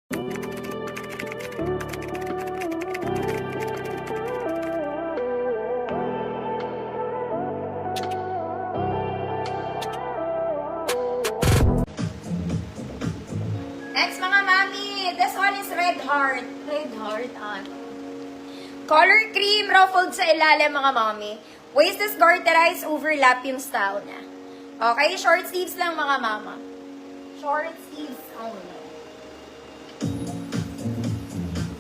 Next mga mami, this one is red heart. Red heart, color cream, ruffled sa ilalim mga mami. Waist is garterized, overlap yung style niya. Okay, short sleeves lang mga mama. Short sleeves only.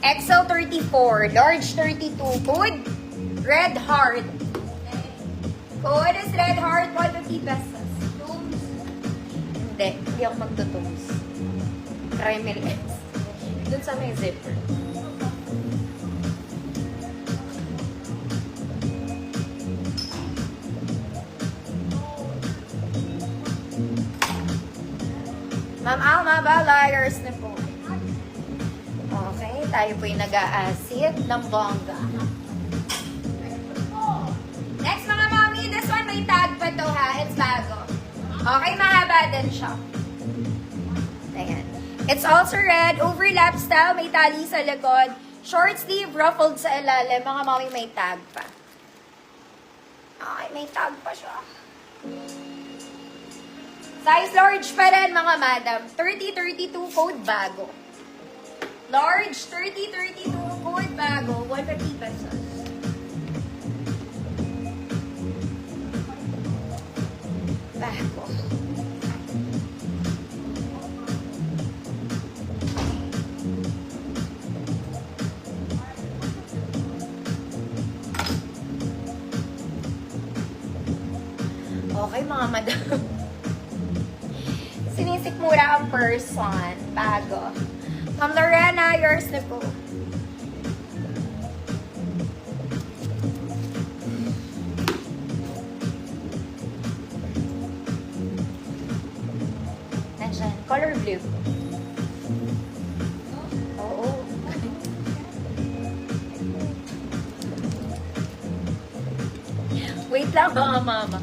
XL 34, large 32, code red heart. Code is red heart, 150 pesos. Hindi ako magtutums. Try me less. Dun sa may zipper. Ma'am Alma, balayers na po. Okay, tayo po yung nag-aasit ng bongga. Next mga mami, this one may tag pa to ha. It's bago. Okay, mahaba din siya. Ayan. It's also red, overlap style, may tali sa likod, short sleeve, ruffled sa ilalim. Mga mami, may tag pa. Okay, may tag pa siya. Size large pa rin, mga madam. 30-32, code bago. Large, 30-32, code bago. 150 pesos. Bago. Okay, mga madam. Sinisikmura ang person. Bago. Ma'am Lorena, yours na po. Nandiyan. Color blue. Oo. Wait lang mga mama.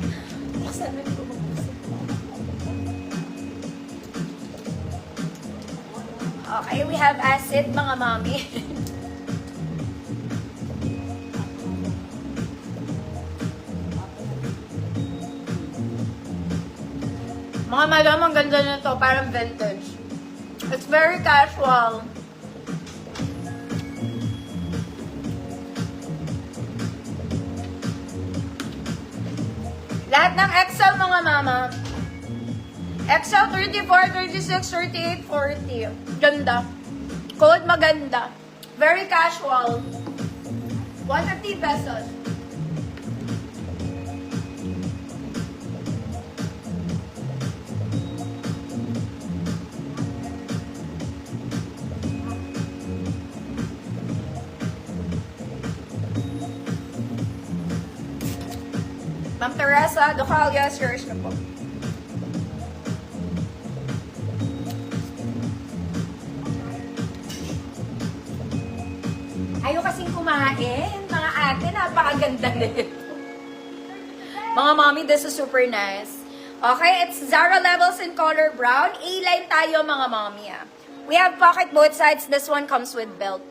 Buksan na po. Okay, we have acid, mga mami. Mga madam, ang ganda na to. Parang vintage. It's very casual. Lahat ng XL, mga mama. XL 34, 36, 38, 40. Ganda. Code maganda. Very casual. 150 pesos. Ma'am Teresa, Docalias, yours na po. Ayaw kasing kumain. Mga ate, napakaganda nito. Mga mommy, this is super nice. Okay, it's Zara levels in color brown. A-line tayo, mga mommy. We have pocket both sides. This one comes with belt.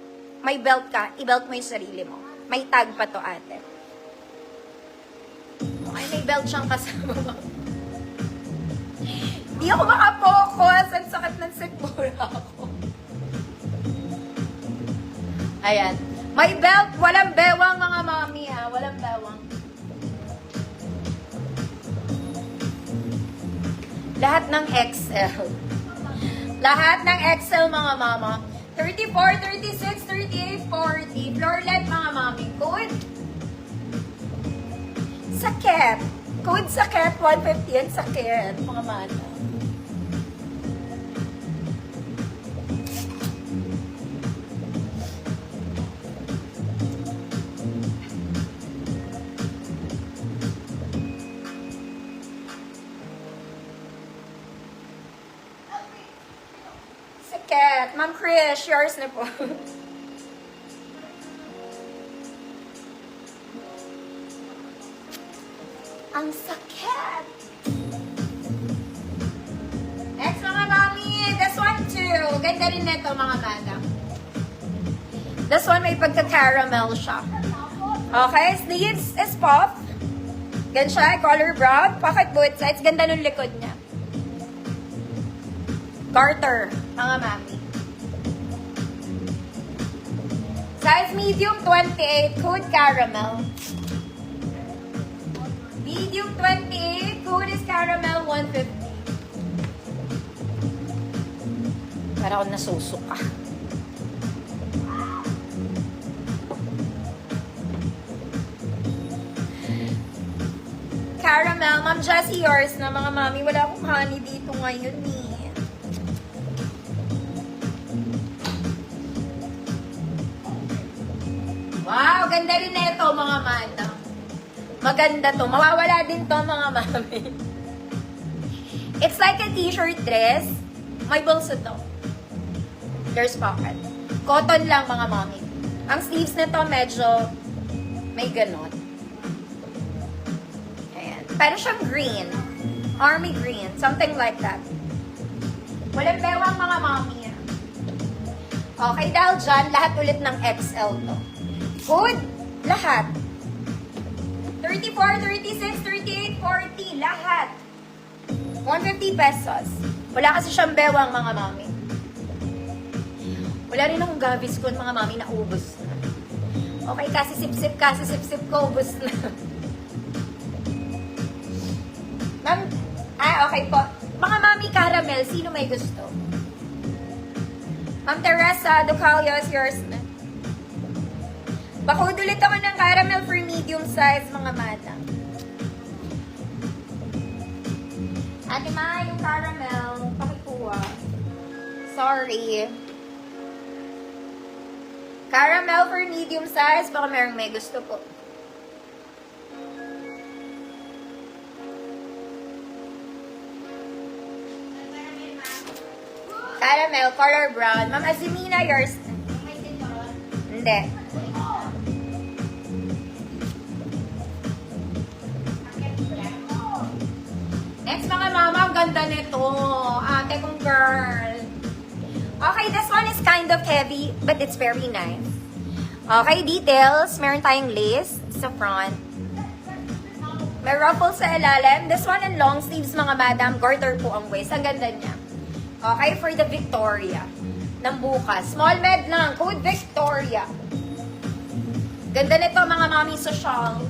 May belt ka. I-belt mo yung sarili mo. May tag pa to, ate. Okay, may belt siyang kasama. Hindi ako makapokus. Ang sakit ng sikmura ako. Ayan. May belt. Walang bewang, mga mami, ha. Walang bewang. Lahat ng XL. Lahat ng XL, mga mama. 34, 36, 38, 40. Floorlet, mga mami. Code. Sakit. Code sakit. 150 yan. Sakit, mga mama. Sakit. Ma'am Krish, yours na po. Ang sakit. Next, mga mami. This one too. Ganda rin nito mga madam. This one may pagka-caramel siya. Okay, sleeves is pop. Gan siya, color brown. Pocket both sides. Ganda nung likod niya. Garter, mga mami. Size medium 28, code caramel. Medium 28, code is caramel 150. Para ako nasusuka. Caramel, Ma'am Jessie, yours na mga mami. Wala akong honey dito ngayon eh. Wow, ganda rin na ito mga mata. Maganda to. Mawawala din to mga mami. It's like a t-shirt dress. May bulsa to. There's pocket. Cotton lang mga mami. Ang sleeves nito medyo may ganon. Ayan. Pero siyang green. Army green. Something like that. Walang bewang mga mami. Okay, dahil dyan, lahat ulit ng XL to. Good. Lahat. 34, 36, 38, 40. Lahat. 150 pesos. Wala kasi siyang bewang mga mami. Wala rin akong Gaviscon mga mami na ubos na. Okay, kasi sip-sip ko, ubos na. Ma'am, okay po. Mga mami caramel, sino may gusto? Ma'am Teresa, Ducalios, yours na. Bakod ulit ako ng caramel for medium size, mga mata. Ate Ma, yung caramel, pakikuha. Sorry. Caramel for medium size, baka merong may gusto po. Caramel, color brown. Ma'am Azimina, yours. Hindi. Next mga mama, ang ganda nito. Ate kong girl. Okay, this one is kind of heavy, but it's very nice. Okay, details. Meron tayong lace sa front. May ruffle sa ilalim. This one in long sleeves mga madam. Garter po ang waist. Ang ganda niya. Okay, for the Victoria. Ng bukas. Small med lang. Code Victoria. Ganda nito mga mami sa shawl.